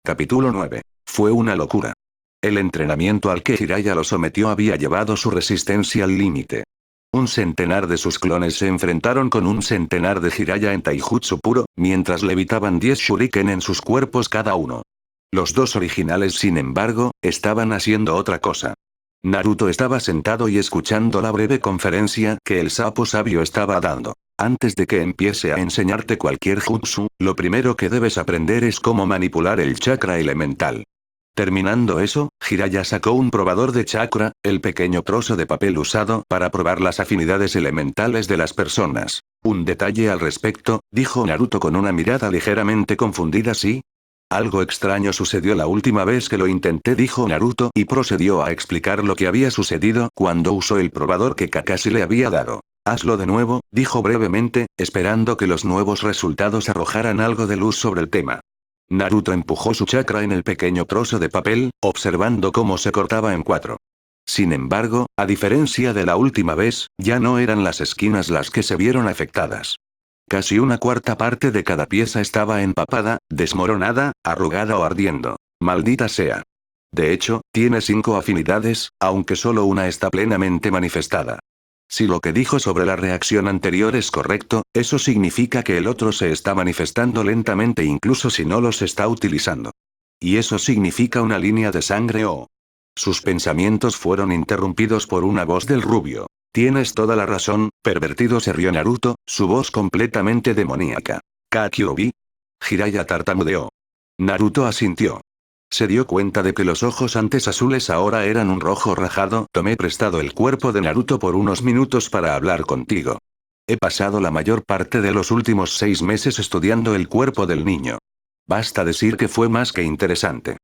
Capítulo 9. Fue una locura. El entrenamiento al que Jiraiya lo sometió había llevado su resistencia al límite. Un centenar de sus clones se enfrentaron con un centenar de Jiraiya en Taijutsu puro, mientras levitaban 10 shuriken en sus cuerpos cada uno. Los dos originales, sin embargo, estaban haciendo otra cosa. Naruto estaba sentado y escuchando la breve conferencia que el sapo sabio estaba dando. Antes de que empiece a enseñarte cualquier jutsu, lo primero que debes aprender es cómo manipular el chakra elemental. Terminando eso, Jiraiya sacó un probador de chakra, el pequeño trozo de papel usado para probar las afinidades elementales de las personas. Un detalle al respecto, dijo Naruto con una mirada ligeramente confundida. ¿Sí? Algo extraño sucedió la última vez que lo intenté, dijo Naruto y procedió a explicar lo que había sucedido cuando usó el probador que Kakashi le había dado. Hazlo de nuevo, dijo brevemente, esperando que los nuevos resultados arrojaran algo de luz sobre el tema. Naruto empujó su chakra en el pequeño trozo de papel, observando cómo se cortaba en cuatro. Sin embargo, a diferencia de la última vez, ya no eran las esquinas las que se vieron afectadas. Casi una cuarta parte de cada pieza estaba empapada, desmoronada, arrugada o ardiendo. Maldita sea. De hecho, tiene 5 afinidades, aunque solo una está plenamente manifestada. Si lo que dijo sobre la reacción anterior es correcto, eso significa que el otro se está manifestando lentamente incluso si no los está utilizando. Y eso significa una línea de sangre o... Sus pensamientos fueron interrumpidos por una voz del rubio. Tienes toda la razón, pervertido, se rió Naruto, su voz completamente demoníaca. ¿Kakyubi? Jiraiya tartamudeó. Naruto asintió. Se dio cuenta de que los ojos antes azules ahora eran un rojo rajado. Tomé prestado el cuerpo de Naruto por unos minutos para hablar contigo. He pasado la mayor parte de los últimos 6 meses estudiando el cuerpo del niño. Basta decir que fue más que interesante.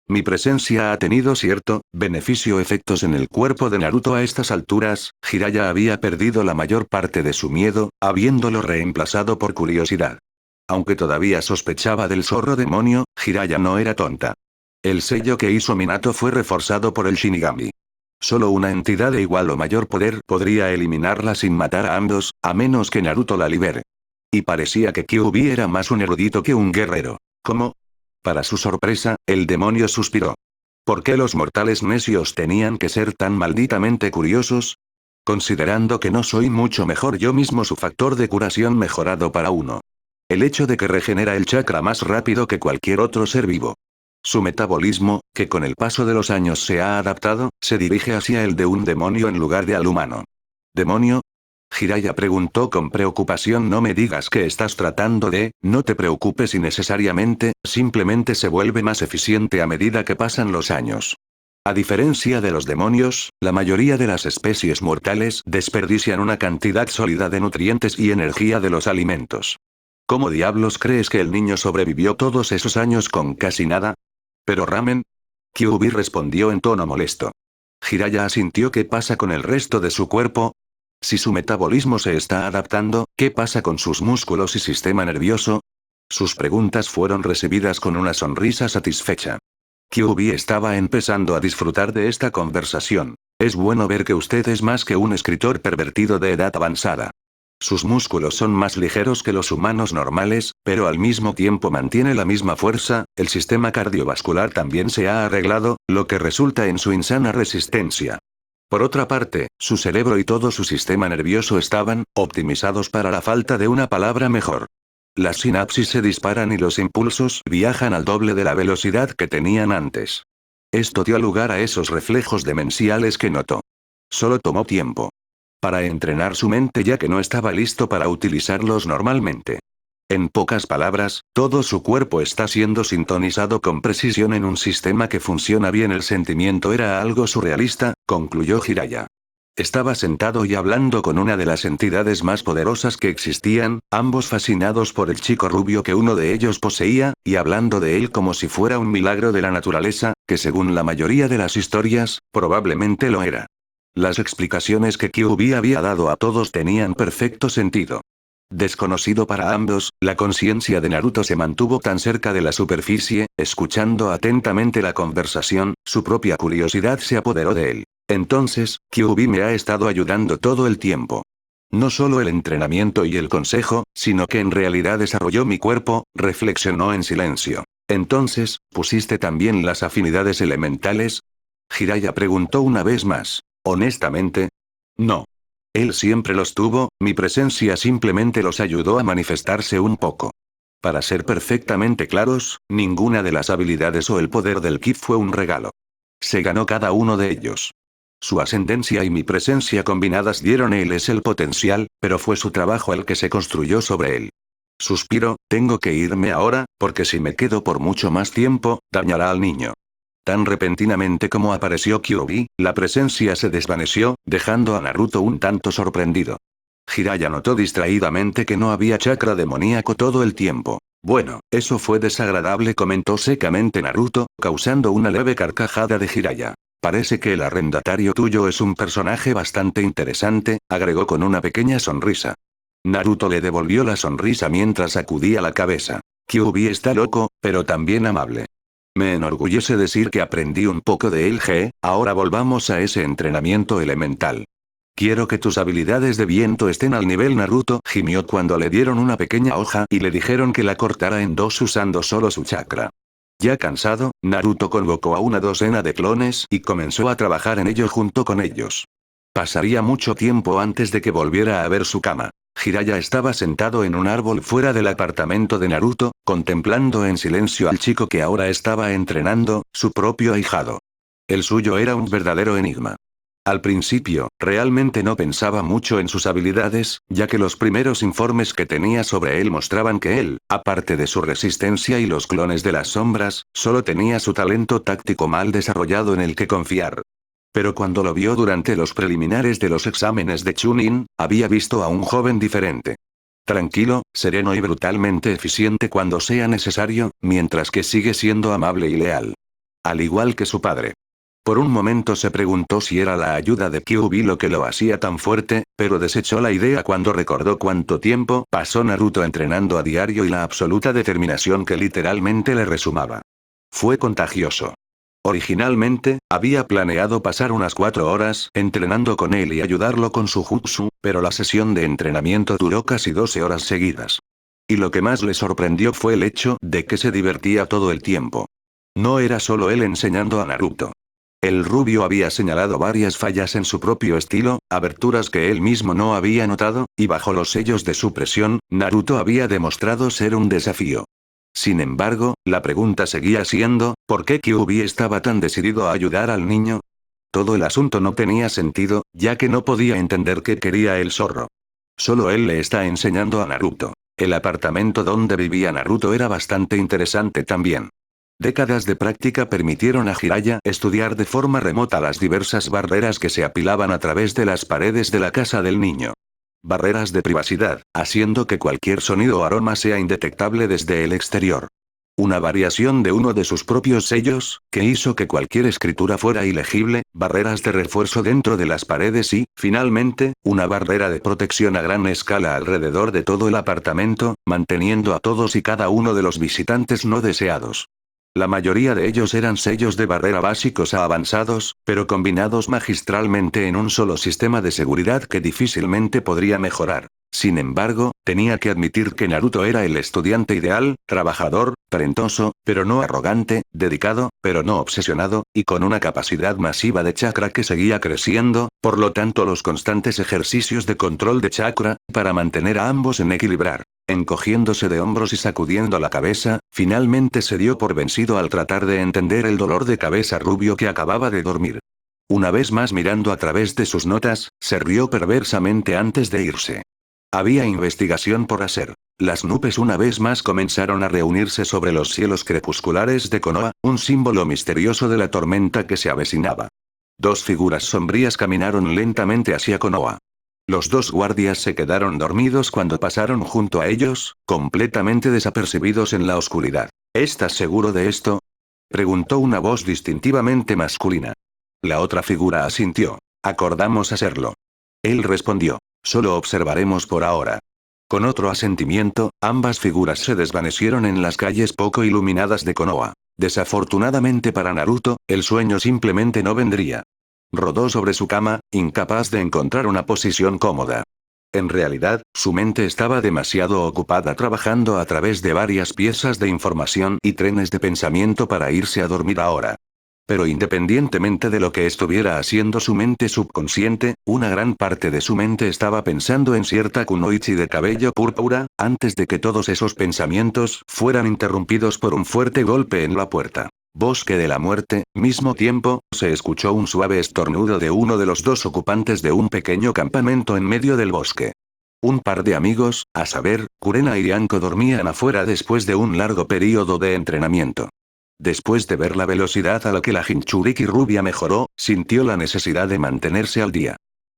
Mi presencia ha tenido cierto beneficio-efectos en el cuerpo de Naruto. A estas alturas, Jiraiya había perdido la mayor parte de su miedo, habiéndolo reemplazado por curiosidad. Aunque todavía sospechaba del zorro demonio, Jiraiya no era tonta. El sello que hizo Minato fue reforzado por el Shinigami. Solo una entidad de igual o mayor poder podría eliminarla sin matar a ambos, a menos que Naruto la libere. Y parecía que Kyuubi era más un erudito que un guerrero. ¿Cómo? Para su sorpresa, el demonio suspiró. ¿Por qué los mortales necios tenían que ser tan malditamente curiosos? Considerando que no soy mucho mejor yo mismo, su factor de curación mejorado para 1. El hecho de que regenera el chakra más rápido que cualquier otro ser vivo. Su metabolismo, que con el paso de los años se ha adaptado, se dirige hacia el de un demonio en lugar de al humano. ¿Demonio? Jiraiya preguntó con preocupación. No me digas que estás tratando de... No te preocupes innecesariamente, simplemente se vuelve más eficiente a medida que pasan los años. A diferencia de los demonios, la mayoría de las especies mortales desperdician una cantidad sólida de nutrientes y energía de los alimentos. ¿Cómo diablos crees que el niño sobrevivió todos esos años con casi nada? ¿Pero ramen? Kyuubi respondió en tono molesto. Jiraiya asintió. ¿Qué pasa con el resto de su cuerpo? Si su metabolismo se está adaptando, ¿qué pasa con sus músculos y sistema nervioso? Sus preguntas fueron recibidas con una sonrisa satisfecha. Kyuubi estaba empezando a disfrutar de esta conversación. Es bueno ver que usted es más que un escritor pervertido de edad avanzada. Sus músculos son más ligeros que los humanos normales, pero al mismo tiempo mantiene la misma fuerza. El sistema cardiovascular también se ha arreglado, lo que resulta en su insana resistencia. Por otra parte, su cerebro y todo su sistema nervioso estaban optimizados para la falta de una palabra mejor. Las sinapsis se disparan y los impulsos viajan al doble de la velocidad que tenían antes. Esto dio lugar a esos reflejos demenciales que notó. Solo tomó tiempo para entrenar su mente, ya que no estaba listo para utilizarlos normalmente. En pocas palabras, todo su cuerpo está siendo sintonizado con precisión en un sistema que funciona bien. El sentimiento era algo surrealista, concluyó Jiraiya. Estaba sentado y hablando con una de las entidades más poderosas que existían, ambos fascinados por el chico rubio que uno de ellos poseía, y hablando de él como si fuera un milagro de la naturaleza, que según la mayoría de las historias, probablemente lo era. Las explicaciones que Kyuubi había dado a todos tenían perfecto sentido. Desconocido para ambos, la conciencia de Naruto se mantuvo tan cerca de la superficie, escuchando atentamente la conversación. Su propia curiosidad se apoderó de él. Entonces, Kyuubi me ha estado ayudando todo el tiempo. No solo el entrenamiento y el consejo, sino que en realidad desarrolló mi cuerpo, reflexionó en silencio. Entonces, ¿pusiste también las afinidades elementales? Jiraiya preguntó una vez más. Honestamente, no. Él siempre los tuvo, mi presencia simplemente los ayudó a manifestarse un poco. Para ser perfectamente claros, ninguna de las habilidades o el poder del Ki fue un regalo. Se ganó cada uno de ellos. Su ascendencia y mi presencia combinadas dieron él es el potencial, pero fue su trabajo el que se construyó sobre él. Suspiro, tengo que irme ahora, porque si me quedo por mucho más tiempo, dañará al niño. Tan repentinamente como apareció Kyuubi, la presencia se desvaneció, dejando a Naruto un tanto sorprendido. Jiraiya notó distraídamente que no había chakra demoníaco todo el tiempo. Bueno, eso fue desagradable, comentó secamente Naruto, causando una leve carcajada de Jiraiya. Parece que el arrendatario tuyo es un personaje bastante interesante, agregó con una pequeña sonrisa. Naruto le devolvió la sonrisa mientras sacudía la cabeza. Kyuubi está loco, pero también amable. Me enorgullece decir que aprendí un poco de él. Ahora volvamos a ese entrenamiento elemental. Quiero que tus habilidades de viento estén al nivel. Naruto gimió cuando le dieron una pequeña hoja y le dijeron que la cortara en dos usando solo su chakra. Ya cansado, Naruto convocó a una docena de clones y comenzó a trabajar en ello junto con ellos. Pasaría mucho tiempo antes de que volviera a ver su cama. Jiraiya estaba sentado en un árbol fuera del apartamento de Naruto, contemplando en silencio al chico que ahora estaba entrenando, su propio ahijado. El suyo era un verdadero enigma. Al principio, realmente no pensaba mucho en sus habilidades, ya que los primeros informes que tenía sobre él mostraban que él, aparte de su resistencia y los clones de las sombras, solo tenía su talento táctico mal desarrollado en el que confiar. Pero cuando lo vio durante los preliminares de los exámenes de Chunin, había visto a un joven diferente. Tranquilo, sereno y brutalmente eficiente cuando sea necesario, mientras que sigue siendo amable y leal. Al igual que su padre. Por un momento se preguntó si era la ayuda de Kyuubi lo que lo hacía tan fuerte, pero desechó la idea cuando recordó cuánto tiempo pasó Naruto entrenando a diario y la absoluta determinación que literalmente le resumaba. Fue contagioso. Originalmente, había planeado pasar unas 4 horas entrenando con él y ayudarlo con su jutsu, pero la sesión de entrenamiento duró casi 12 horas seguidas. Y lo que más le sorprendió fue el hecho de que se divertía todo el tiempo. No era solo él enseñando a Naruto. El rubio había señalado varias fallas en su propio estilo, aberturas que él mismo no había notado, y bajo los sellos de su presión, Naruto había demostrado ser un desafío. Sin embargo, la pregunta seguía siendo, ¿por qué Kyuubi estaba tan decidido a ayudar al niño? Todo el asunto no tenía sentido, ya que no podía entender qué quería el zorro. Solo él le está enseñando a Naruto. El apartamento donde vivía Naruto era bastante interesante también. Décadas de práctica permitieron a Jiraiya estudiar de forma remota las diversas barreras que se apilaban a través de las paredes de la casa del niño. Barreras de privacidad, haciendo que cualquier sonido o aroma sea indetectable desde el exterior. Una variación de uno de sus propios sellos, que hizo que cualquier escritura fuera ilegible, barreras de refuerzo dentro de las paredes y, finalmente, una barrera de protección a gran escala alrededor de todo el apartamento, manteniendo a todos y cada uno de los visitantes no deseados. La mayoría de ellos eran sellos de barrera básicos a avanzados, pero combinados magistralmente en un solo sistema de seguridad que difícilmente podría mejorar. Sin embargo, tenía que admitir que Naruto era el estudiante ideal, trabajador, talentoso, pero no arrogante, dedicado, pero no obsesionado, y con una capacidad masiva de chakra que seguía creciendo, por lo tanto los constantes ejercicios de control de chakra, para mantener a ambos en equilibrar. Encogiéndose de hombros y sacudiendo la cabeza, finalmente se dio por vencido al tratar de entender el dolor de cabeza rubio que acababa de dormir. Una vez más mirando a través de sus notas, se rió perversamente antes de irse. Había investigación por hacer. Las nubes una vez más comenzaron a reunirse sobre los cielos crepusculares de Konoha, un símbolo misterioso de la tormenta que se avecinaba. Dos figuras sombrías caminaron lentamente hacia Konoha. Los dos guardias se quedaron dormidos cuando pasaron junto a ellos, completamente desapercibidos en la oscuridad. ¿Estás seguro de esto?, preguntó una voz distintivamente masculina. La otra figura asintió. Acordamos hacerlo. Él respondió. Solo observaremos por ahora. Con otro asentimiento, ambas figuras se desvanecieron en las calles poco iluminadas de Konoha. Desafortunadamente para Naruto, el sueño simplemente no vendría. Rodó sobre su cama, incapaz de encontrar una posición cómoda. En realidad, su mente estaba demasiado ocupada trabajando a través de varias piezas de información y trenes de pensamiento para irse a dormir ahora. Pero independientemente de lo que estuviera haciendo su mente subconsciente, una gran parte de su mente estaba pensando en cierta kunoichi de cabello púrpura, antes de que todos esos pensamientos fueran interrumpidos por un fuerte golpe en la puerta. Bosque de la muerte, mismo tiempo, se escuchó un suave estornudo de uno de los dos ocupantes de un pequeño campamento en medio del bosque. Un par de amigos, a saber, Kurena y Anko dormían afuera después de un largo período de entrenamiento. Después de ver la velocidad a la que la Jinchuriki rubia mejoró, sintió la necesidad de mantenerse al día.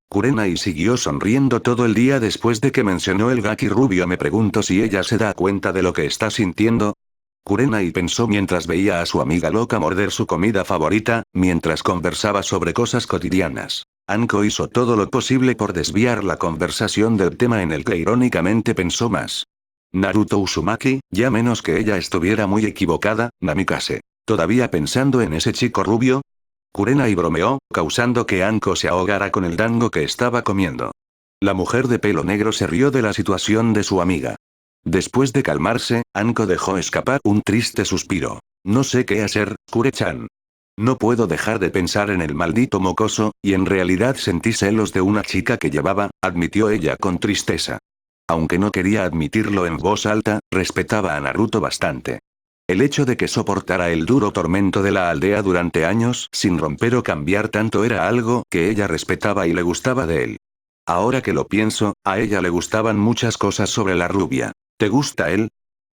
Kurenai siguió sonriendo todo el día después de que mencionó el Gaki rubio. Me pregunto si ella se da cuenta de lo que está sintiendo. Kurenai pensó mientras veía a su amiga loca morder su comida favorita, mientras conversaba sobre cosas cotidianas. Anko hizo todo lo posible por desviar la conversación del tema en el que irónicamente pensó más. Naruto Uzumaki, ya menos que ella estuviera muy equivocada, Namikaze. ¿Todavía pensando en ese chico rubio? Kurenai bromeó, causando que Anko se ahogara con el dango que estaba comiendo. La mujer de pelo negro se rió de la situación de su amiga. Después de calmarse, Anko dejó escapar un triste suspiro. No sé qué hacer, Kure-chan. No puedo dejar de pensar en el maldito mocoso, y en realidad sentí celos de una chica que llevaba, admitió ella con tristeza. Aunque no quería admitirlo en voz alta, respetaba a Naruto bastante. El hecho de que soportara el duro tormento de la aldea durante años sin romper o cambiar tanto era algo que ella respetaba y le gustaba de él. Ahora que lo pienso, a ella le gustaban muchas cosas sobre la rubia. ¿Te gusta él?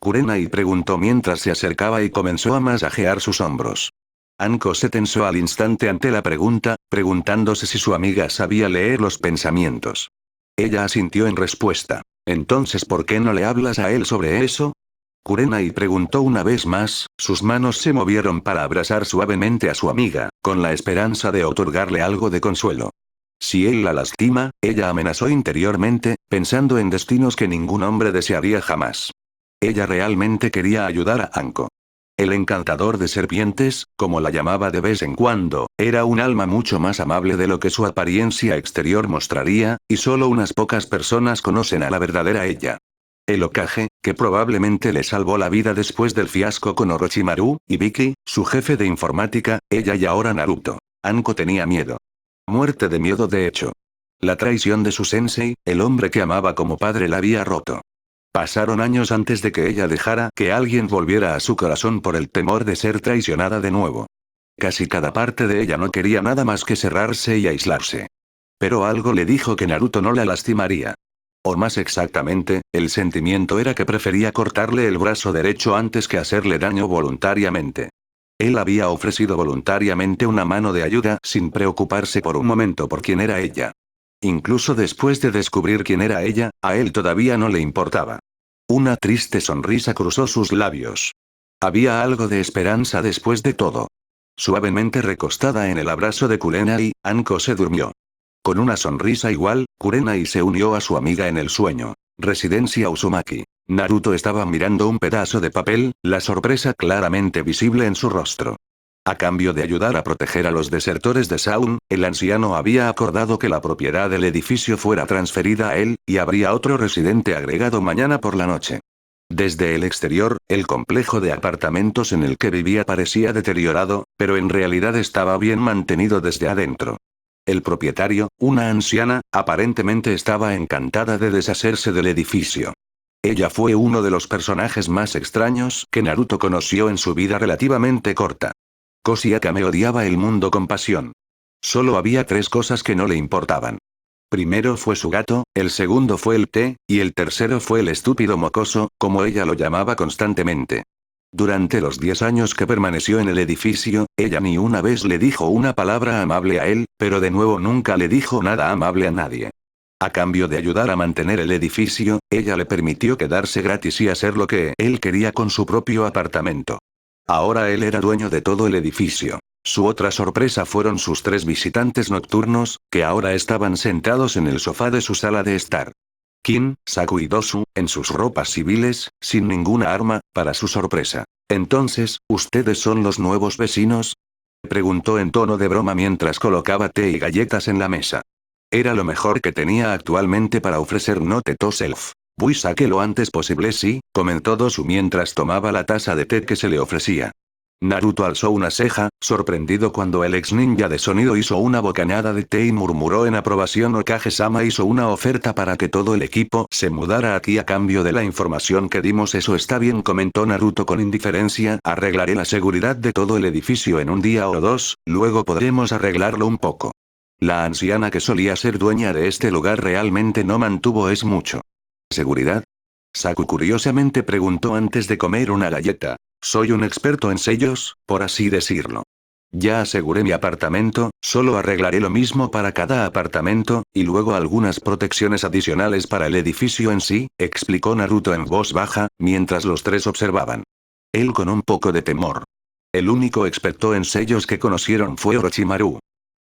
Kurenai preguntó mientras se acercaba y comenzó a masajear sus hombros. Anko se tensó al instante ante la pregunta, preguntándose si su amiga sabía leer los pensamientos. Ella asintió en respuesta. Entonces, ¿por qué no le hablas a él sobre eso? Kurenai preguntó una vez más, sus manos se movieron para abrazar suavemente a su amiga, con la esperanza de otorgarle algo de consuelo. Si él la lastima, ella amenazó interiormente, pensando en destinos que ningún hombre desearía jamás. Ella realmente quería ayudar a Anko. El encantador de serpientes, como la llamaba de vez en cuando, era un alma mucho más amable de lo que su apariencia exterior mostraría, y solo unas pocas personas conocen a la verdadera ella. El Hokage, que probablemente le salvó la vida después del fiasco con Orochimaru, y Vicky, su jefe de informática, ella y ahora Naruto. Anko tenía miedo. Muerte de miedo de hecho. La traición de su sensei, el hombre que amaba como padre, la había roto. Pasaron años antes de que ella dejara que alguien volviera a su corazón por el temor de ser traicionada de nuevo. Casi cada parte de ella no quería nada más que cerrarse y aislarse. Pero algo le dijo que Naruto no la lastimaría. O más exactamente, el sentimiento era que prefería cortarle el brazo derecho antes que hacerle daño voluntariamente. Él había ofrecido voluntariamente una mano de ayuda sin preocuparse por un momento por quién era ella. Incluso después de descubrir quién era ella, a él todavía no le importaba. Una triste sonrisa cruzó sus labios. Había algo de esperanza después de todo. Suavemente recostada en el abrazo de Kurenai, Anko se durmió. Con una sonrisa igual, Kurenai se unió a su amiga en el sueño. Residencia Uzumaki. Naruto estaba mirando un pedazo de papel, la sorpresa claramente visible en su rostro. A cambio de ayudar a proteger a los desertores de Zaun, el anciano había acordado que la propiedad del edificio fuera transferida a él, y habría otro residente agregado mañana por la noche. Desde el exterior, el complejo de apartamentos en el que vivía parecía deteriorado, pero en realidad estaba bien mantenido desde adentro. El propietario, una anciana, aparentemente estaba encantada de deshacerse del edificio. Ella fue uno de los personajes más extraños que Naruto conoció en su vida relativamente corta. Koshi Akame odiaba el mundo con pasión. Solo había 3 cosas que no le importaban. Primero fue su gato, el segundo fue el té, y el tercero fue el estúpido mocoso, como ella lo llamaba constantemente. Durante los 10 años que permaneció en el edificio, ella ni una vez le dijo una palabra amable a él, pero de nuevo nunca le dijo nada amable a nadie. A cambio de ayudar a mantener el edificio, ella le permitió quedarse gratis y hacer lo que él quería con su propio apartamento. Ahora él era dueño de todo el edificio. Su otra sorpresa fueron sus 3 visitantes nocturnos, que ahora estaban sentados en el sofá de su sala de estar. Kin, Saku y Dosu, en sus ropas civiles, sin ninguna arma, para su sorpresa. Entonces, ¿ustedes son los nuevos vecinos? Preguntó en tono de broma mientras colocaba té y galletas en la mesa. Era lo mejor que tenía actualmente para ofrecer Note to Self. Voy saque lo antes posible sí, comentó Dosu mientras tomaba la taza de té que se le ofrecía. Naruto alzó una ceja, sorprendido cuando el ex ninja de sonido hizo una bocanada de té y murmuró en aprobación. Okage-sama hizo una oferta para que todo el equipo se mudara aquí a cambio de la información que dimos. Eso está bien, comentó Naruto con indiferencia. Arreglaré la seguridad de todo el edificio en un día o dos, luego podremos arreglarlo un poco. La anciana que solía ser dueña de este lugar realmente no mantuvo es mucho. ¿Seguridad? Saku curiosamente preguntó antes de comer una galleta. Soy un experto en sellos, por así decirlo. Ya aseguré mi apartamento, solo arreglaré lo mismo para cada apartamento, y luego algunas protecciones adicionales para el edificio en sí, explicó Naruto en voz baja, mientras los tres observaban. Él con un poco de temor. El único experto en sellos que conocieron fue Orochimaru.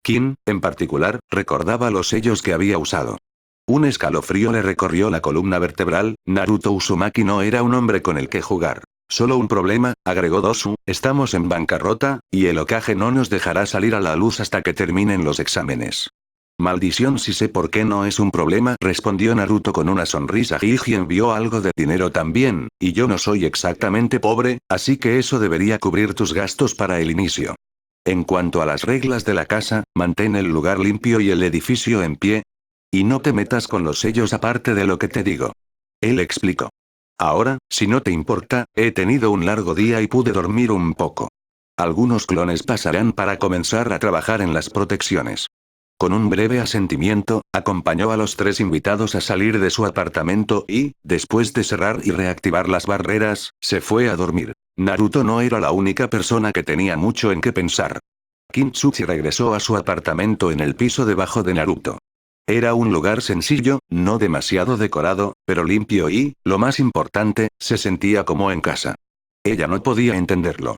Kin, en particular, recordaba los sellos que había usado. Un escalofrío le recorrió la columna vertebral. Naruto Uzumaki no era un hombre con el que jugar. Solo un problema, agregó Dosu, estamos en bancarrota, y el Hokage no nos dejará salir a la luz hasta que terminen los exámenes. Maldición, si sé por qué no es un problema, respondió Naruto con una sonrisa. Jiji envió algo de dinero también, y yo no soy exactamente pobre, así que eso debería cubrir tus gastos para el inicio. En cuanto a las reglas de la casa, mantén el lugar limpio y el edificio en pie. Y no te metas con los sellos aparte de lo que te digo. Él explicó. Ahora, si no te importa, he tenido un largo día y pude dormir un poco. Algunos clones pasarán para comenzar a trabajar en las protecciones. Con un breve asentimiento, acompañó a los tres invitados a salir de su apartamento y, después de cerrar y reactivar las barreras, se fue a dormir. Naruto no era la única persona que tenía mucho en qué pensar. Kintsuchi regresó a su apartamento en el piso debajo de Naruto. Era un lugar sencillo, no demasiado decorado, pero limpio y, lo más importante, se sentía como en casa. Ella no podía entenderlo.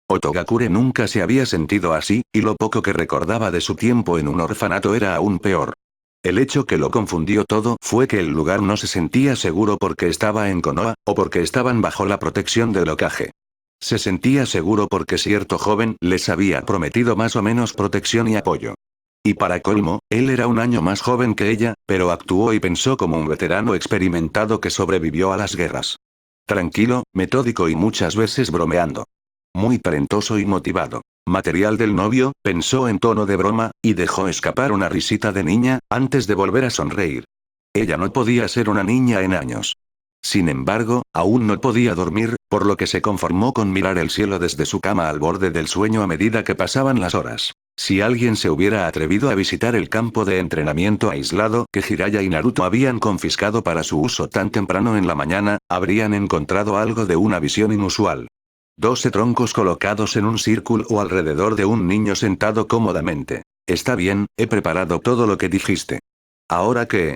Otogakure nunca se había sentido así, y lo poco que recordaba de su tiempo en un orfanato era aún peor. El hecho que lo confundió todo fue que el lugar no se sentía seguro porque estaba en Konoha, o porque estaban bajo la protección del Hokage. Se sentía seguro porque cierto joven les había prometido más o menos protección y apoyo. Y para colmo, él era un año más joven que ella, pero actuó y pensó como un veterano experimentado que sobrevivió a las guerras. Tranquilo, metódico y muchas veces bromeando. Muy talentoso y motivado. Material del novio, pensó en tono de broma, y dejó escapar una risita de niña, antes de volver a sonreír. Ella no podía ser una niña en años. Sin embargo, aún no podía dormir, por lo que se conformó con mirar el cielo desde su cama al borde del sueño a medida que pasaban las horas. Si alguien se hubiera atrevido a visitar el campo de entrenamiento aislado que Jiraiya y Naruto habían confiscado para su uso tan temprano en la mañana, habrían encontrado algo de una visión inusual. 12 troncos colocados en un círculo alrededor de un niño sentado cómodamente. Está bien, he preparado todo lo que dijiste. ¿Ahora qué?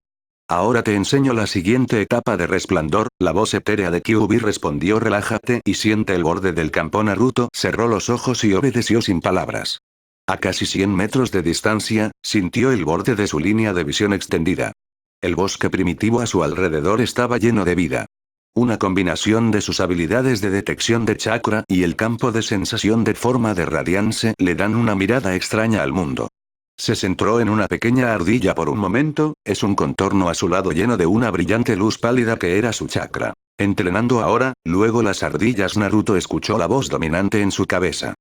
Ahora te enseño la siguiente etapa de resplandor. La voz etérea de Kyuubi respondió. Relájate y siente el borde del campo. Naruto cerró los ojos y obedeció sin palabras. A casi 100 metros de distancia, sintió el borde de su línea de visión extendida. El bosque primitivo a su alrededor estaba lleno de vida. Una combinación de sus habilidades de detección de chakra y el campo de sensación de forma de radiance le dan una mirada extraña al mundo. Se centró en una pequeña ardilla por un momento, es un contorno azulado lleno de una brillante luz pálida que era su chakra. Entrenando ahora, luego las ardillas. Naruto escuchó la voz dominante en su cabeza.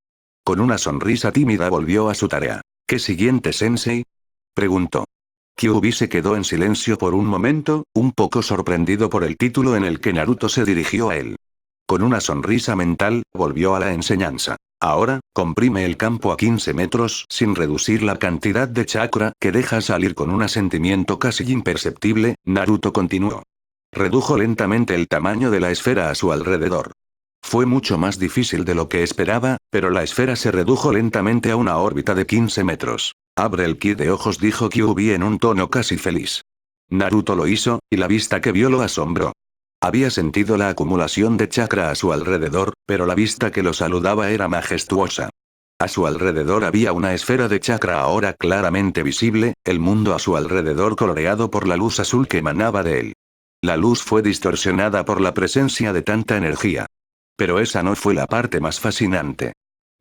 Con una sonrisa tímida volvió a su tarea. ¿Qué siguiente, sensei? Preguntó. Kyuubi se quedó en silencio por un momento, un poco sorprendido por el título en el que Naruto se dirigió a él. Con una sonrisa mental, volvió a la enseñanza. Ahora, comprime el campo a 15 metros sin reducir la cantidad de chakra que deja salir. Con un asentimiento casi imperceptible, Naruto continuó. Redujo lentamente el tamaño de la esfera a su alrededor. Fue mucho más difícil de lo que esperaba, pero la esfera se redujo lentamente a una órbita de 15 metros. Abre el ki de ojos, dijo Kyuubi en un tono casi feliz. Naruto lo hizo, y la vista que vio lo asombró. Había sentido la acumulación de chakra a su alrededor, pero la vista que lo saludaba era majestuosa. A su alrededor había una esfera de chakra ahora claramente visible, el mundo a su alrededor coloreado por la luz azul que emanaba de él. La luz fue distorsionada por la presencia de tanta energía. Pero esa no fue la parte más fascinante.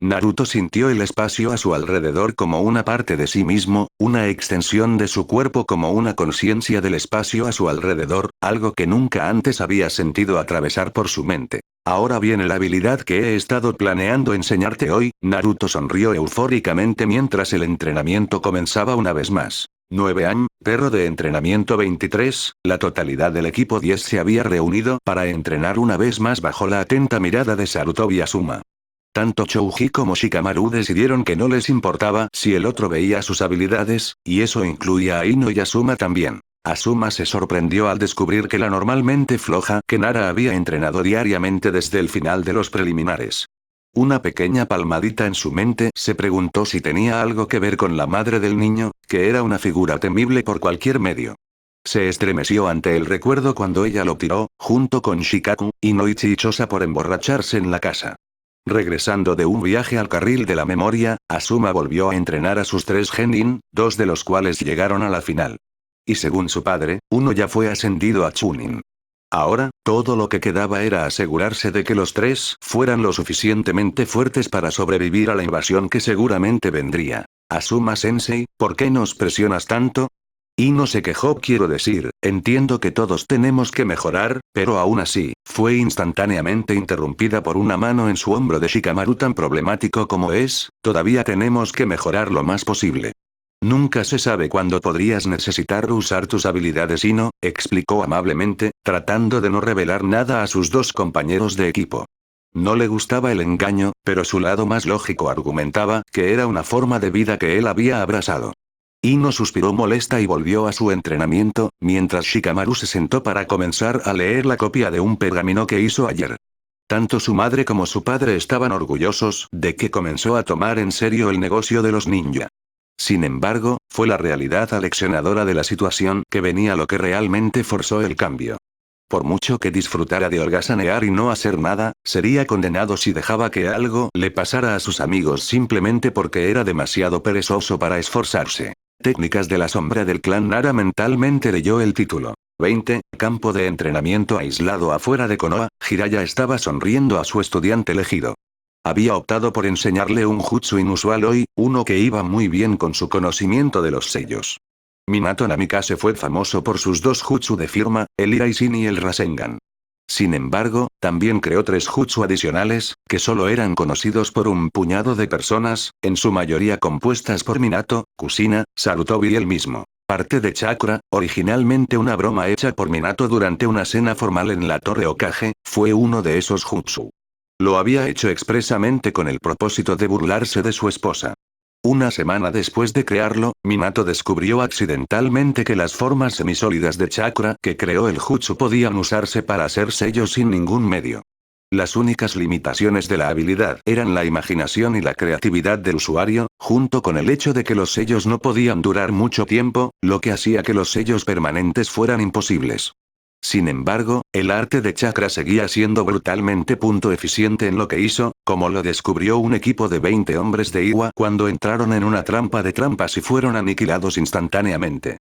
Naruto sintió el espacio a su alrededor como una parte de sí mismo, una extensión de su cuerpo como una conciencia del espacio a su alrededor, algo que nunca antes había sentido atravesar por su mente. Ahora viene la habilidad que he estado planeando enseñarte hoy. Naruto sonrió eufóricamente mientras el entrenamiento comenzaba una vez más. 9 años, perro de entrenamiento 23, la totalidad del equipo 10 se había reunido para entrenar una vez más bajo la atenta mirada de Sarutobi Asuma. Tanto Chouji como Shikamaru decidieron que no les importaba si el otro veía sus habilidades, y eso incluía a Ino y Asuma también. Asuma se sorprendió al descubrir que la normalmente floja Kenara había entrenado diariamente desde el final de los preliminares. Una pequeña palmadita en su mente se preguntó si tenía algo que ver con la madre del niño, que era una figura temible por cualquier medio. Se estremeció ante el recuerdo cuando ella lo tiró, junto con Shikaku, Ino y Chichosa por emborracharse en la casa. Regresando de un viaje al carril de la memoria, Asuma volvió a entrenar a sus 3 genin, 2 de los cuales llegaron a la final. Y según su padre, uno ya fue ascendido a Chunin. Ahora, todo lo que quedaba era asegurarse de que los 3 fueran lo suficientemente fuertes para sobrevivir a la invasión que seguramente vendría. Asuma-sensei, ¿por qué nos presionas tanto? Ino se quejó, quiero decir, entiendo que todos tenemos que mejorar, pero aún así, fue instantáneamente interrumpida por una mano en su hombro de Shikamaru. Tan problemático como es, todavía tenemos que mejorar lo más posible. Nunca se sabe cuándo podrías necesitar usar tus habilidades, Ino, explicó amablemente, tratando de no revelar nada a sus 2 compañeros de equipo. No le gustaba el engaño, pero su lado más lógico argumentaba que era una forma de vida que él había abrazado. Ino suspiró molesta y volvió a su entrenamiento, mientras Shikamaru se sentó para comenzar a leer la copia de un pergamino que hizo ayer. Tanto su madre como su padre estaban orgullosos de que comenzó a tomar en serio el negocio de los ninja. Sin embargo, fue la realidad aleccionadora de la situación que venía lo que realmente forzó el cambio. Por mucho que disfrutara de holgazanear y no hacer nada, sería condenado si dejaba que algo le pasara a sus amigos simplemente porque era demasiado perezoso para esforzarse. Técnicas de la sombra del clan Nara. Mentalmente leyó el título. 20. Campo de entrenamiento aislado afuera de Konoha. Jiraiya estaba sonriendo a su estudiante elegido. Había optado por enseñarle un jutsu inusual hoy, uno que iba muy bien con su conocimiento de los sellos. Minato Namikaze fue famoso por sus 2 jutsu de firma, el Iraishin y el Rasengan. Sin embargo, también creó 3 jutsu adicionales, que solo eran conocidos por un puñado de personas, en su mayoría compuestas por Minato, Kushina, Sarutobi y él mismo. Parte de chakra, originalmente una broma hecha por Minato durante una cena formal en la Torre Hokage, fue uno de esos jutsu. Lo había hecho expresamente con el propósito de burlarse de su esposa. Una semana después de crearlo, Minato descubrió accidentalmente que las formas semisólidas de chakra que creó el jutsu podían usarse para hacer sellos sin ningún medio. Las únicas limitaciones de la habilidad eran la imaginación y la creatividad del usuario, junto con el hecho de que los sellos no podían durar mucho tiempo, lo que hacía que los sellos permanentes fueran imposibles. Sin embargo, el arte de chakra seguía siendo brutalmente eficiente en lo que hizo, como lo descubrió un equipo de 20 hombres de Iwa cuando entraron en una trampa de trampas y fueron aniquilados instantáneamente.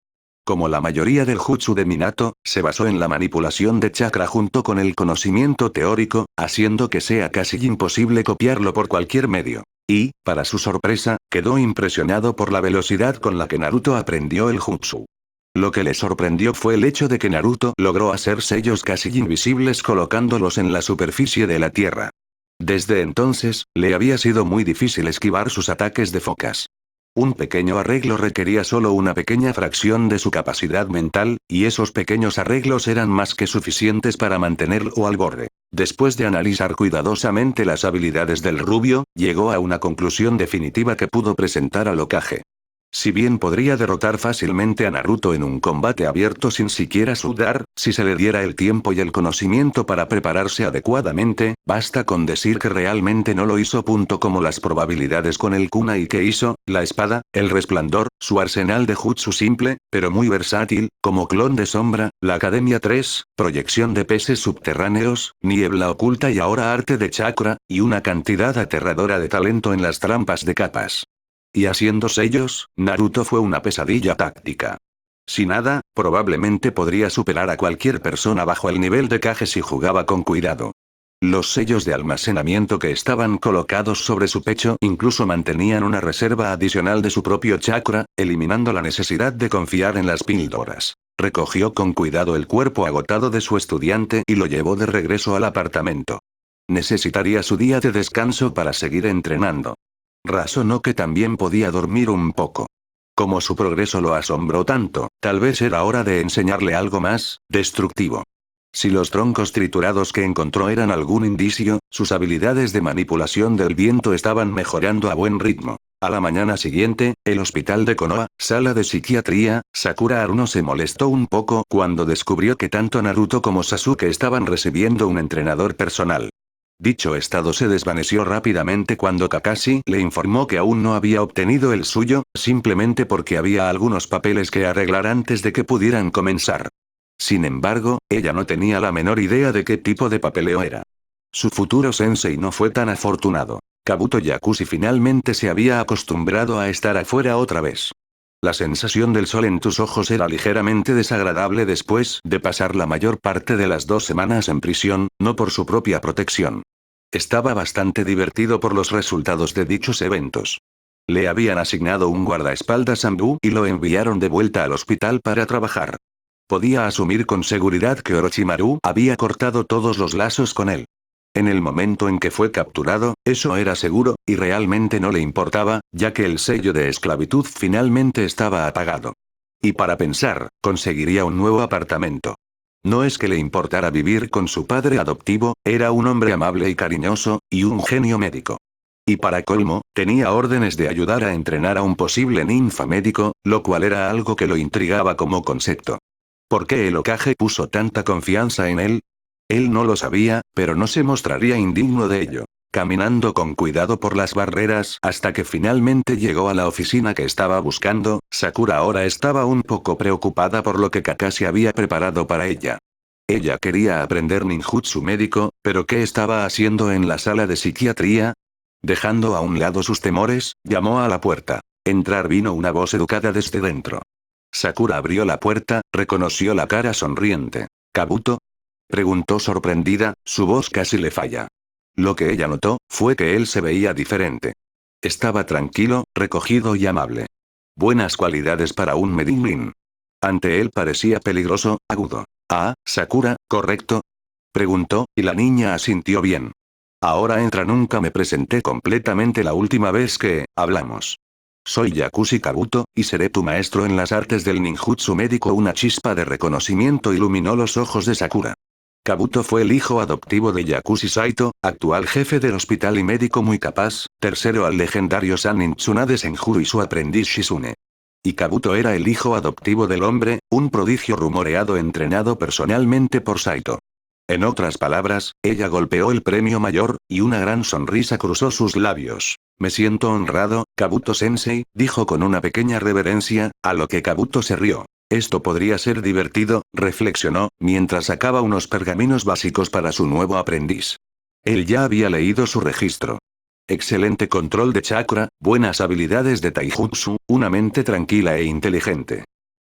Como la mayoría del jutsu de Minato, se basó en la manipulación de chakra junto con el conocimiento teórico, haciendo que sea casi imposible copiarlo por cualquier medio. Y, para su sorpresa, quedó impresionado por la velocidad con la que Naruto aprendió el jutsu. Lo que le sorprendió fue el hecho de que Naruto logró hacer sellos casi invisibles colocándolos en la superficie de la tierra. Desde entonces, le había sido muy difícil esquivar sus ataques de focas. Un pequeño arreglo requería solo una pequeña fracción de su capacidad mental, y esos pequeños arreglos eran más que suficientes para mantenerlo al borde. Después de analizar cuidadosamente las habilidades del rubio, llegó a una conclusión definitiva que pudo presentar al Hokage. Si bien podría derrotar fácilmente a Naruto en un combate abierto sin siquiera sudar, si se le diera el tiempo y el conocimiento para prepararse adecuadamente, basta con decir que realmente no lo hizo. Como las probabilidades con el kunai que hizo, la espada, el resplandor, su arsenal de jutsu simple, pero muy versátil, como clon de sombra, la Academia 3, proyección de peces subterráneos, niebla oculta y ahora arte de chakra, y una cantidad aterradora de talento en las trampas de capas. Y haciendo sellos, Naruto fue una pesadilla táctica. Si nada, probablemente podría superar a cualquier persona bajo el nivel de Kage si jugaba con cuidado. Los sellos de almacenamiento que estaban colocados sobre su pecho incluso mantenían una reserva adicional de su propio chakra, eliminando la necesidad de confiar en las píldoras. Recogió con cuidado el cuerpo agotado de su estudiante y lo llevó de regreso al apartamento. Necesitaría su día de descanso para seguir entrenando. Razonó que también podía dormir un poco. Como su progreso lo asombró tanto, tal vez era hora de enseñarle algo más destructivo. Si los troncos triturados que encontró eran algún indicio, sus habilidades de manipulación del viento estaban mejorando a buen ritmo. A la mañana siguiente, el hospital de Konoha, sala de psiquiatría, Sakura Haruno se molestó un poco cuando descubrió que tanto Naruto como Sasuke estaban recibiendo un entrenador personal. Dicho estado se desvaneció rápidamente cuando Kakashi le informó que aún no había obtenido el suyo, simplemente porque había algunos papeles que arreglar antes de que pudieran comenzar. Sin embargo, ella no tenía la menor idea de qué tipo de papeleo era. Su futuro sensei no fue tan afortunado. Kabuto Yakushi finalmente se había acostumbrado a estar afuera otra vez. La sensación del sol en tus ojos era ligeramente desagradable después de pasar la mayor parte de las 2 semanas en prisión, no por su propia protección. Estaba bastante divertido por los resultados de dichos eventos. Le habían asignado un guardaespaldas Ambu y lo enviaron de vuelta al hospital para trabajar. Podía asumir con seguridad que Orochimaru había cortado todos los lazos con él. En el momento en que fue capturado, eso era seguro, y realmente no le importaba, ya que el sello de esclavitud finalmente estaba apagado. Y para pensar, conseguiría un nuevo apartamento. No es que le importara vivir con su padre adoptivo, era un hombre amable y cariñoso, y un genio médico. Y para colmo, tenía órdenes de ayudar a entrenar a un posible ninfa médico, lo cual era algo que lo intrigaba como concepto. ¿Por qué el Hokage puso tanta confianza en él? Él no lo sabía, pero no se mostraría indigno de ello. Caminando con cuidado por las barreras hasta que finalmente llegó a la oficina que estaba buscando, Sakura ahora estaba un poco preocupada por lo que Kakashi había preparado para ella. Ella quería aprender ninjutsu médico, pero ¿qué estaba haciendo en la sala de psiquiatría? Dejando a un lado sus temores, llamó a la puerta. Entrar vino una voz educada desde dentro. Sakura abrió la puerta, reconoció la cara sonriente. ¿Kabuto? Preguntó sorprendida, su voz casi le falla. Lo que ella notó, fue que él se veía diferente. Estaba tranquilo, recogido y amable. Buenas cualidades para un Medinlin. Ante él parecía peligroso, agudo. Ah, Sakura, ¿correcto? Preguntó, y la niña asintió bien. Ahora entra, nunca me presenté completamente la última vez que hablamos. Soy Yakushi Kabuto, y seré tu maestro en las artes del ninjutsu médico. Una chispa de reconocimiento iluminó los ojos de Sakura. Kabuto fue el hijo adoptivo de Yakushi Saito, actual jefe del hospital y médico muy capaz, tercero al legendario Sannin Tsunade Senjuro y su aprendiz Shizune. Y Kabuto era el hijo adoptivo del hombre, un prodigio rumoreado entrenado personalmente por Saito. En otras palabras, ella golpeó el premio mayor, y una gran sonrisa cruzó sus labios. Me siento honrado, Kabuto-sensei, dijo con una pequeña reverencia, a lo que Kabuto se rió. Esto podría ser divertido, reflexionó, mientras sacaba unos pergaminos básicos para su nuevo aprendiz. Él ya había leído su registro. Excelente control de chakra, buenas habilidades de taijutsu, una mente tranquila e inteligente.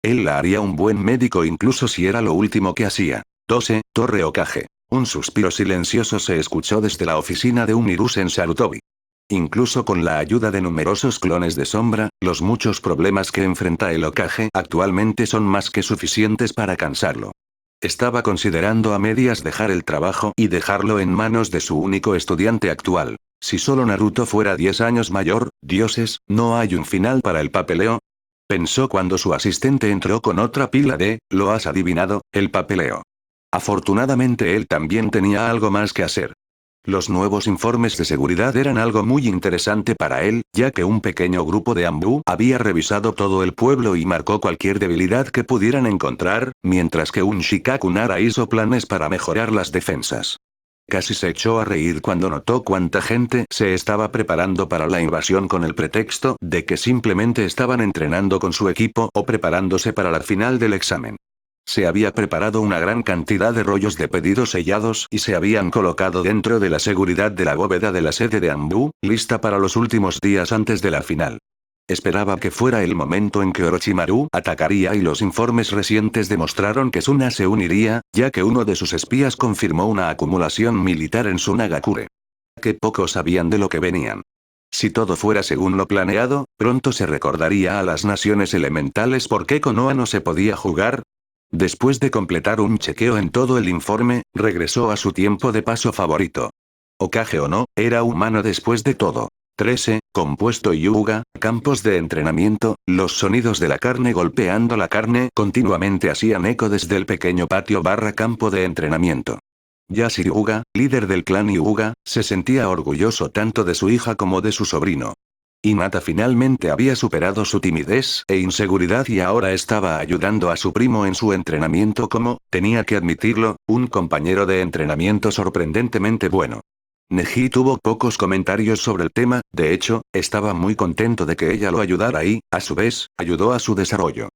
Él la haría un buen médico incluso si era lo último que hacía. 12, Torre Hokage. Un suspiro silencioso se escuchó desde la oficina de un Hiruzen Sarutobi. Incluso con la ayuda de numerosos clones de sombra, los muchos problemas que enfrenta el Hokage actualmente son más que suficientes para cansarlo. Estaba considerando a medias dejar el trabajo y dejarlo en manos de su único estudiante actual. Si solo Naruto fuera 10 años mayor, dioses, ¿no hay un final para el papeleo? Pensó cuando su asistente entró con otra pila de, lo has adivinado, el papeleo. Afortunadamente él también tenía algo más que hacer. Los nuevos informes de seguridad eran algo muy interesante para él, ya que un pequeño grupo de Ambu había revisado todo el pueblo y marcó cualquier debilidad que pudieran encontrar, mientras que un Shikaku Nara hizo planes para mejorar las defensas. Casi se echó a reír cuando notó cuánta gente se estaba preparando para la invasión con el pretexto de que simplemente estaban entrenando con su equipo o preparándose para la final del examen. Se había preparado una gran cantidad de rollos de pedidos sellados y se habían colocado dentro de la seguridad de la bóveda de la sede de Ambu, lista para los últimos días antes de la final. Esperaba que fuera el momento en que Orochimaru atacaría y los informes recientes demostraron que Suna se uniría, ya que uno de sus espías confirmó una acumulación militar en Sunagakure. Que pocos sabían de lo que venían. Si todo fuera según lo planeado, pronto se recordaría a las naciones elementales por qué Konoha no se podía jugar. Después de completar un chequeo en todo el informe, regresó a su tiempo de paso favorito. Hokage o no, era humano después de todo. 13, compuesto Hyuga, campos de entrenamiento, los sonidos de la carne golpeando la carne continuamente hacían eco desde el pequeño patio / campo de entrenamiento. Yashiro Hyuga, líder del clan Hyuga, se sentía orgulloso tanto de su hija como de su sobrino. Hinata finalmente había superado su timidez e inseguridad y ahora estaba ayudando a su primo en su entrenamiento como, tenía que admitirlo, un compañero de entrenamiento sorprendentemente bueno. Neji tuvo pocos comentarios sobre el tema, de hecho, estaba muy contento de que ella lo ayudara y, a su vez, ayudó a su desarrollo.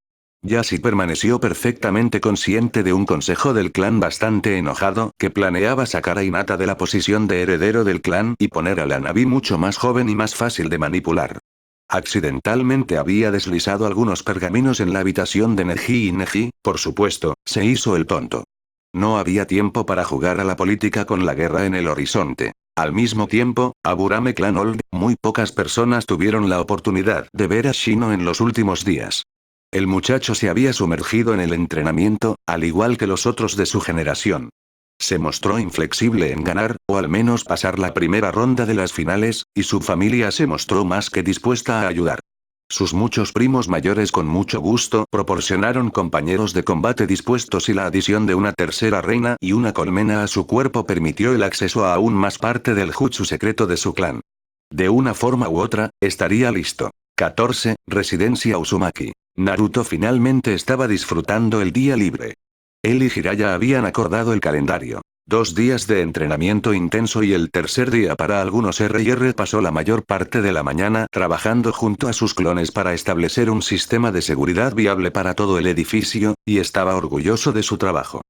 Yashi permaneció perfectamente consciente de un consejo del clan bastante enojado que planeaba sacar a Hinata de la posición de heredero del clan y poner a la Na'vi mucho más joven y más fácil de manipular. Accidentalmente había deslizado algunos pergaminos en la habitación de Neji y Neji, por supuesto, se hizo el tonto. No había tiempo para jugar a la política con la guerra en el horizonte. Al mismo tiempo, Aburame Clan Old, muy pocas personas tuvieron la oportunidad de ver a Shino en los últimos días. El muchacho se había sumergido en el entrenamiento, al igual que los otros de su generación. Se mostró inflexible en ganar, o al menos pasar la primera ronda de las finales, y su familia se mostró más que dispuesta a ayudar. Sus muchos primos mayores con mucho gusto proporcionaron compañeros de combate dispuestos y la adición de una tercera reina y una colmena a su cuerpo permitió el acceso a aún más parte del jutsu secreto de su clan. De una forma u otra, estaría listo. 14. Residencia Uzumaki. Naruto finalmente estaba disfrutando el día libre. Él y Jiraiya habían acordado el calendario. 2 días de entrenamiento intenso y el tercer día para algunos R&R pasó la mayor parte de la mañana trabajando junto a sus clones para establecer un sistema de seguridad viable para todo el edificio, y estaba orgulloso de su trabajo.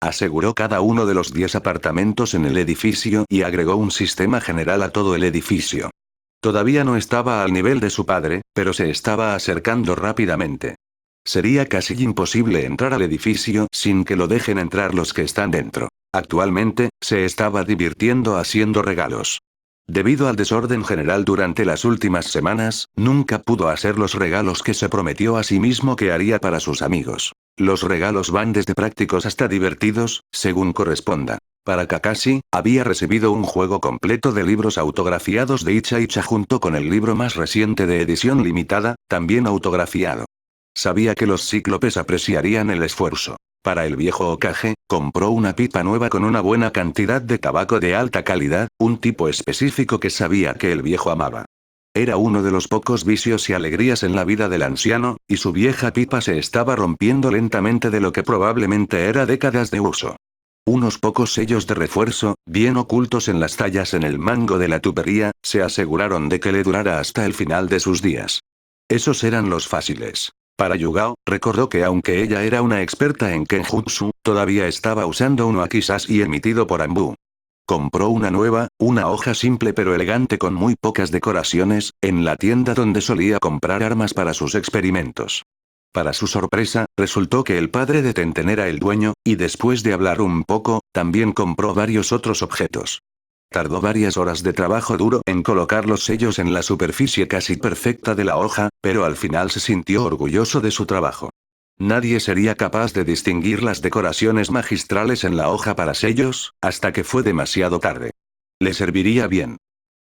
Aseguró cada uno de los 10 apartamentos en el edificio y agregó un sistema general a todo el edificio. Todavía no estaba al nivel de su padre, pero se estaba acercando rápidamente. Sería casi imposible entrar al edificio sin que lo dejen entrar los que están dentro. Actualmente, se estaba divirtiendo haciendo regalos. Debido al desorden general durante las últimas semanas, nunca pudo hacer los regalos que se prometió a sí mismo que haría para sus amigos. Los regalos van desde prácticos hasta divertidos, según corresponda. Para Kakashi, había recibido un juego completo de libros autografiados de Icha Icha junto con el libro más reciente de edición limitada, también autografiado. Sabía que los cíclopes apreciarían el esfuerzo. Para el viejo Hokage, compró una pipa nueva con una buena cantidad de tabaco de alta calidad, un tipo específico que sabía que el viejo amaba. Era uno de los pocos vicios y alegrías en la vida del anciano, y su vieja pipa se estaba rompiendo lentamente de lo que probablemente era décadas de uso. Unos pocos sellos de refuerzo, bien ocultos en las tallas en el mango de la tubería, se aseguraron de que le durara hasta el final de sus días. Esos eran los fáciles. Para Yugao, recordó que aunque ella era una experta en Kenjutsu, todavía estaba usando un Wakizashi emitido por Anbu. Compró una nueva, una hoja simple pero elegante con muy pocas decoraciones, en la tienda donde solía comprar armas para sus experimentos. Para su sorpresa, resultó que el padre de Tenten era el dueño, y después de hablar un poco, también compró varios otros objetos. Tardó varias horas de trabajo duro en colocar los sellos en la superficie casi perfecta de la hoja, pero al final se sintió orgulloso de su trabajo. Nadie sería capaz de distinguir las decoraciones magistrales en la hoja para sellos, hasta que fue demasiado tarde. Le serviría bien.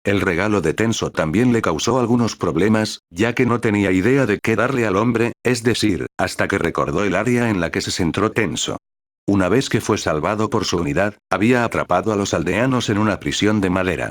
El regalo de Tenso también le causó algunos problemas, ya que no tenía idea de qué darle al hombre, es decir, hasta que recordó el área en la que se centró Tenso. Una vez que fue salvado por su unidad, había atrapado a los aldeanos en una prisión de madera.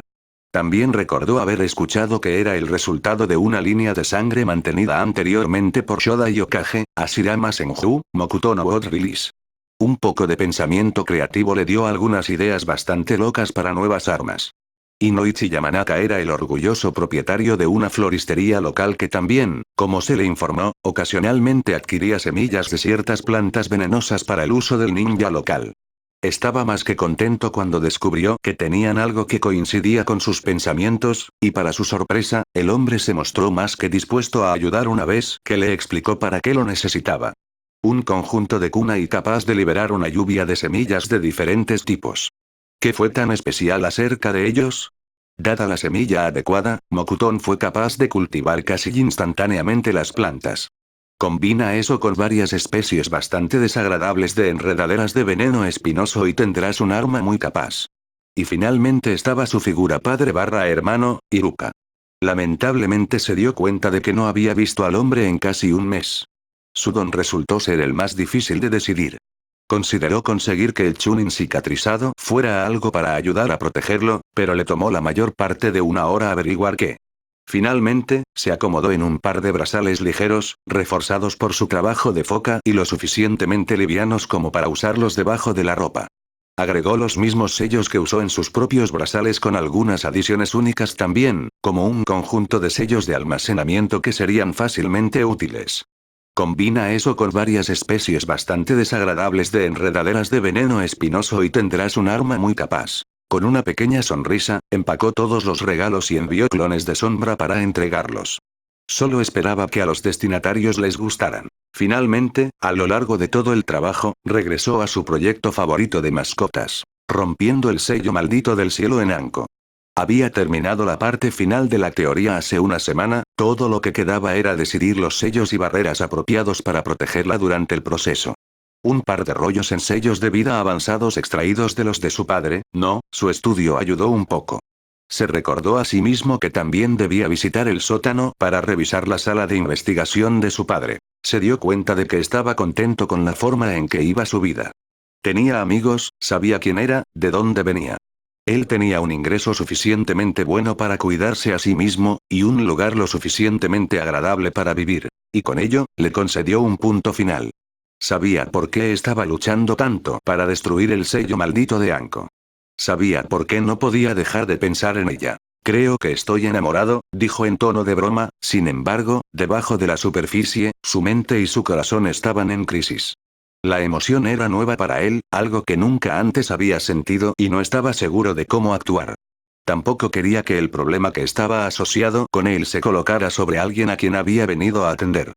También recordó haber escuchado que era el resultado de una línea de sangre mantenida anteriormente por Shoda y Hokage, Hashirama Senju, Mokuto no World Release. Un poco de pensamiento creativo le dio algunas ideas bastante locas para nuevas armas. Inoichi Yamanaka era el orgulloso propietario de una floristería local que también, como se le informó, ocasionalmente adquiría semillas de ciertas plantas venenosas para el uso del ninja local. Estaba más que contento cuando descubrió que tenían algo que coincidía con sus pensamientos, y para su sorpresa, el hombre se mostró más que dispuesto a ayudar una vez que le explicó para qué lo necesitaba. Un conjunto de cuna y capaz de liberar una lluvia de semillas de diferentes tipos. ¿Qué fue tan especial acerca de ellos? Dada la semilla adecuada, Mokuton fue capaz de cultivar casi instantáneamente las plantas. Combina eso con varias especies bastante desagradables de enredaderas de veneno espinoso y tendrás un arma muy capaz. Y finalmente estaba su figura padre/hermano, Iruka. Lamentablemente se dio cuenta de que no había visto al hombre en casi un mes. Su don resultó ser el más difícil de decidir. Consideró conseguir que el Chunin cicatrizado fuera algo para ayudar a protegerlo, pero le tomó la mayor parte de una hora averiguar qué. Finalmente, se acomodó en un par de brazales ligeros, reforzados por su trabajo de foca y lo suficientemente livianos como para usarlos debajo de la ropa. Agregó los mismos sellos que usó en sus propios brazales con algunas adiciones únicas también, como un conjunto de sellos de almacenamiento que serían fácilmente útiles. Combina eso con varias especies bastante desagradables de enredaderas de veneno espinoso y tendrás un arma muy capaz. Con una pequeña sonrisa, empacó todos los regalos y envió clones de sombra para entregarlos. Solo esperaba que a los destinatarios les gustaran. Finalmente, a lo largo de todo el trabajo, regresó a su proyecto favorito de mascotas, rompiendo el sello maldito del cielo en Anko. Había terminado la parte final de la teoría hace una semana, todo lo que quedaba era decidir los sellos y barreras apropiados para protegerla durante el proceso. Un par de rollos en sellos de vida avanzados extraídos de los de su padre, no, su estudio ayudó un poco. Se recordó a sí mismo que también debía visitar el sótano para revisar la sala de investigación de su padre. Se dio cuenta de que estaba contento con la forma en que iba su vida. Tenía amigos, sabía quién era, de dónde venía. Él tenía un ingreso suficientemente bueno para cuidarse a sí mismo, y un lugar lo suficientemente agradable para vivir. Y con ello, le concedió un punto final. Sabía por qué estaba luchando tanto para destruir el sello maldito de Anko. Sabía por qué no podía dejar de pensar en ella. Creo que estoy enamorado, dijo en tono de broma, sin embargo, debajo de la superficie, su mente y su corazón estaban en crisis. La emoción era nueva para él, algo que nunca antes había sentido y no estaba seguro de cómo actuar. Tampoco quería que el problema que estaba asociado con él se colocara sobre alguien a quien había venido a atender.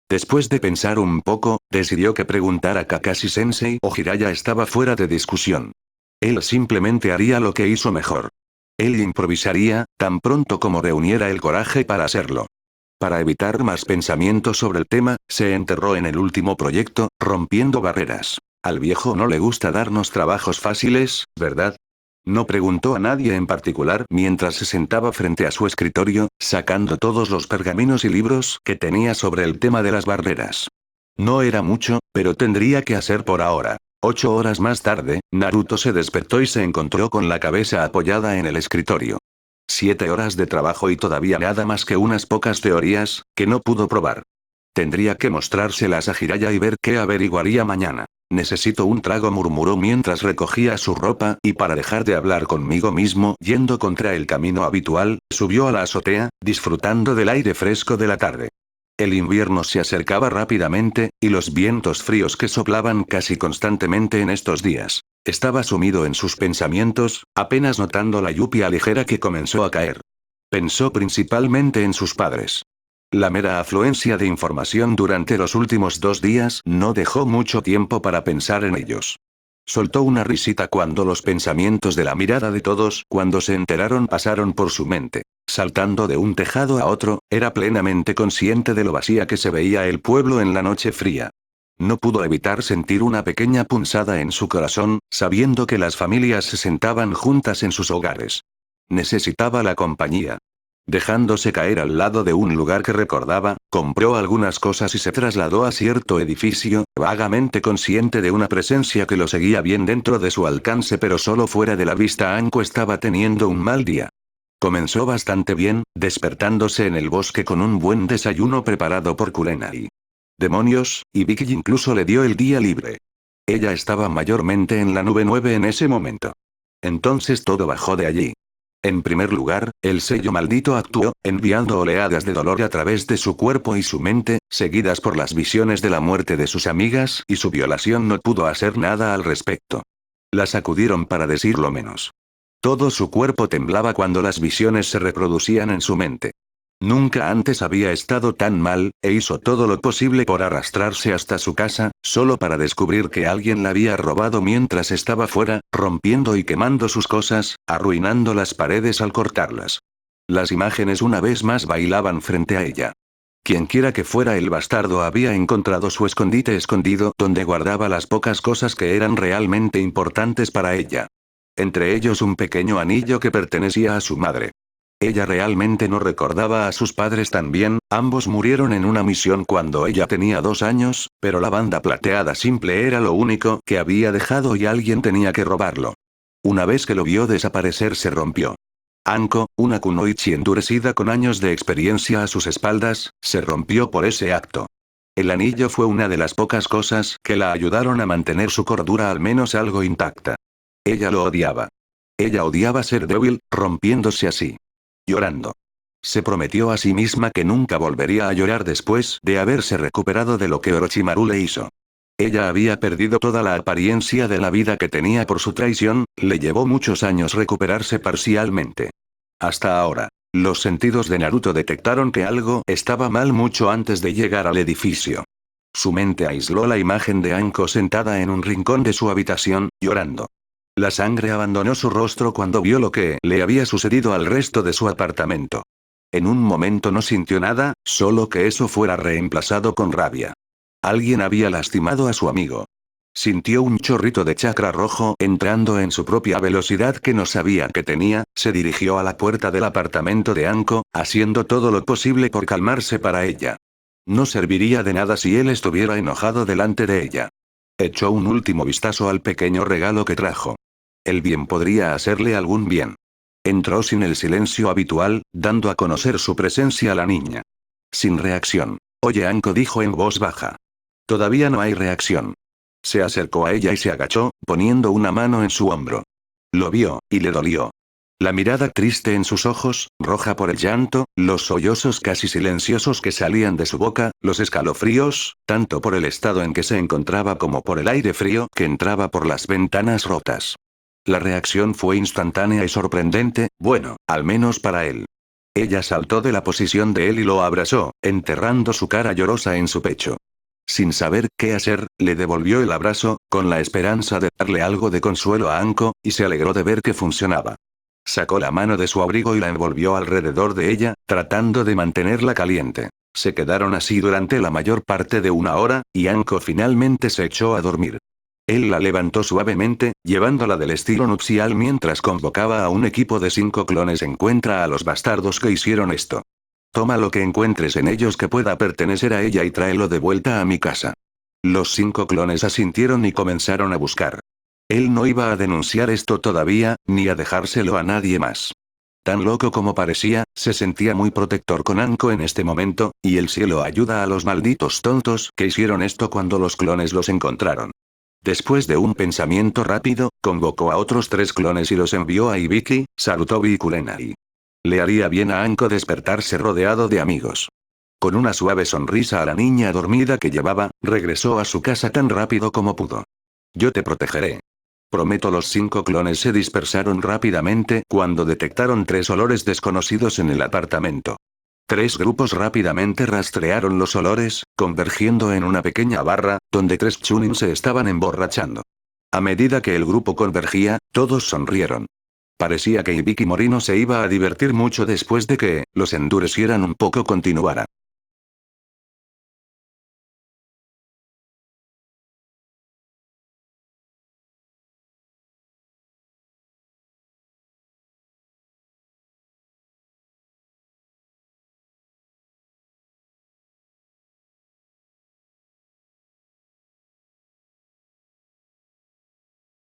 Después de pensar un poco, decidió que preguntar a Kakashi-sensei o Jiraiya estaba fuera de discusión. Él simplemente haría lo que hizo mejor. Él improvisaría, tan pronto como reuniera el coraje para hacerlo. Para evitar más pensamientos sobre el tema, se enterró en el último proyecto, rompiendo barreras. Al viejo no le gusta darnos trabajos fáciles, ¿verdad? No preguntó a nadie en particular mientras se sentaba frente a su escritorio, sacando todos los pergaminos y libros que tenía sobre el tema de las barreras. No era mucho, pero tendría que hacer por ahora. 8 horas más tarde, Naruto se despertó y se encontró con la cabeza apoyada en el escritorio. 7 horas de trabajo y todavía nada más que unas pocas teorías, que no pudo probar. Tendría que mostrárselas a Jiraiya y ver qué averiguaría mañana. Necesito un trago, murmuró mientras recogía su ropa, y para dejar de hablar conmigo mismo, yendo contra el camino habitual, subió a la azotea, disfrutando del aire fresco de la tarde. El invierno se acercaba rápidamente, y los vientos fríos que soplaban casi constantemente en estos días. Estaba sumido en sus pensamientos, apenas notando la lluvia ligera que comenzó a caer. Pensó principalmente en sus padres. La mera afluencia de información durante los últimos 2 días no dejó mucho tiempo para pensar en ellos. Soltó una risita cuando los pensamientos de la mirada de todos, cuando se enteraron, pasaron por su mente. Saltando de un tejado a otro, era plenamente consciente de lo vacía que se veía el pueblo en la noche fría. No pudo evitar sentir una pequeña punzada en su corazón, sabiendo que las familias se sentaban juntas en sus hogares. Necesitaba la compañía. Dejándose caer al lado de un lugar que recordaba, compró algunas cosas y se trasladó a cierto edificio, vagamente consciente de una presencia que lo seguía bien dentro de su alcance pero solo fuera de la vista. Anko estaba teniendo un mal día. Comenzó bastante bien, despertándose en el bosque con un buen desayuno preparado por Kurenai. Demonios, y Vicky incluso le dio el día libre. Ella estaba mayormente en la nube 9 en ese momento. Entonces todo bajó de allí. En primer lugar, el sello maldito actuó, enviando oleadas de dolor a través de su cuerpo y su mente, seguidas por las visiones de la muerte de sus amigas, y su violación no pudo hacer nada al respecto. La sacudieron para decirlo menos. Todo su cuerpo temblaba cuando las visiones se reproducían en su mente. Nunca antes había estado tan mal, e hizo todo lo posible por arrastrarse hasta su casa, solo para descubrir que alguien la había robado mientras estaba fuera, rompiendo y quemando sus cosas, arruinando las paredes al cortarlas. Las imágenes una vez más bailaban frente a ella. Quienquiera que fuera el bastardo había encontrado su escondite escondido donde guardaba las pocas cosas que eran realmente importantes para ella. Entre ellos un pequeño anillo que pertenecía a su madre. Ella realmente no recordaba a sus padres tan bien, ambos murieron en una misión cuando ella tenía 2 años, pero la banda plateada simple era lo único que había dejado y alguien tenía que robarlo. Una vez que lo vio desaparecer se rompió. Anko, una kunoichi endurecida con años de experiencia a sus espaldas, se rompió por ese acto. El anillo fue una de las pocas cosas que la ayudaron a mantener su cordura al menos algo intacta. Ella lo odiaba. Ella odiaba ser débil, rompiéndose así. Llorando. Se prometió a sí misma que nunca volvería a llorar después de haberse recuperado de lo que Orochimaru le hizo. Ella había perdido toda la apariencia de la vida que tenía por su traición, le llevó muchos años recuperarse parcialmente. Hasta ahora. Los sentidos de Naruto detectaron que algo estaba mal mucho antes de llegar al edificio. Su mente aisló la imagen de Anko sentada en un rincón de su habitación, llorando. La sangre abandonó su rostro cuando vio lo que le había sucedido al resto de su apartamento. En un momento no sintió nada, solo que eso fuera reemplazado con rabia. Alguien había lastimado a su amigo. Sintió un chorrito de chakra rojo entrando en su propia velocidad que no sabía que tenía, se dirigió a la puerta del apartamento de Anko, haciendo todo lo posible por calmarse para ella. No serviría de nada si él estuviera enojado delante de ella. Echó un último vistazo al pequeño regalo que trajo. El bien podría hacerle algún bien. Entró sin el silencio habitual, dando a conocer su presencia a la niña. Sin reacción. Oye, Anko dijo en voz baja. Todavía no hay reacción. Se acercó a ella y se agachó, poniendo una mano en su hombro. Lo vio, y le dolió. La mirada triste en sus ojos, roja por el llanto, los sollozos casi silenciosos que salían de su boca, los escalofríos, tanto por el estado en que se encontraba como por el aire frío que entraba por las ventanas rotas. La reacción fue instantánea y sorprendente, bueno, al menos para él. Ella saltó de la posición de él y lo abrazó, enterrando su cara llorosa en su pecho. Sin saber qué hacer, le devolvió el abrazo, con la esperanza de darle algo de consuelo a Anko, y se alegró de ver que funcionaba. Sacó la mano de su abrigo y la envolvió alrededor de ella, tratando de mantenerla caliente. Se quedaron así durante la mayor parte de 1 hora, y Anko finalmente se echó a dormir. Él la levantó suavemente, llevándola del estilo nupcial mientras convocaba a un equipo de 5 clones. Encuentra a los bastardos que hicieron esto. Toma lo que encuentres en ellos que pueda pertenecer a ella y tráelo de vuelta a mi casa. Los 5 clones asintieron y comenzaron a buscar. Él no iba a denunciar esto todavía, ni a dejárselo a nadie más. Tan loco como parecía, se sentía muy protector con Anko en este momento, y el cielo ayuda a los malditos tontos que hicieron esto cuando los clones los encontraron. Después de un pensamiento rápido, convocó a otros 3 clones y los envió a Ibiki, Sarutobi y Kurenai. Le haría bien a Anko despertarse rodeado de amigos. Con una suave sonrisa a la niña dormida que llevaba, regresó a su casa tan rápido como pudo. Yo te protegeré. Prometo. Los 5 clones se dispersaron rápidamente cuando detectaron 3 olores desconocidos en el apartamento. 3 grupos rápidamente rastrearon los olores, convergiendo en una pequeña barra, donde 3 chunin se estaban emborrachando. A medida que el grupo convergía, todos sonrieron. Parecía que Ibiki Morino se iba a divertir mucho después de que los endurecieran un poco continuara.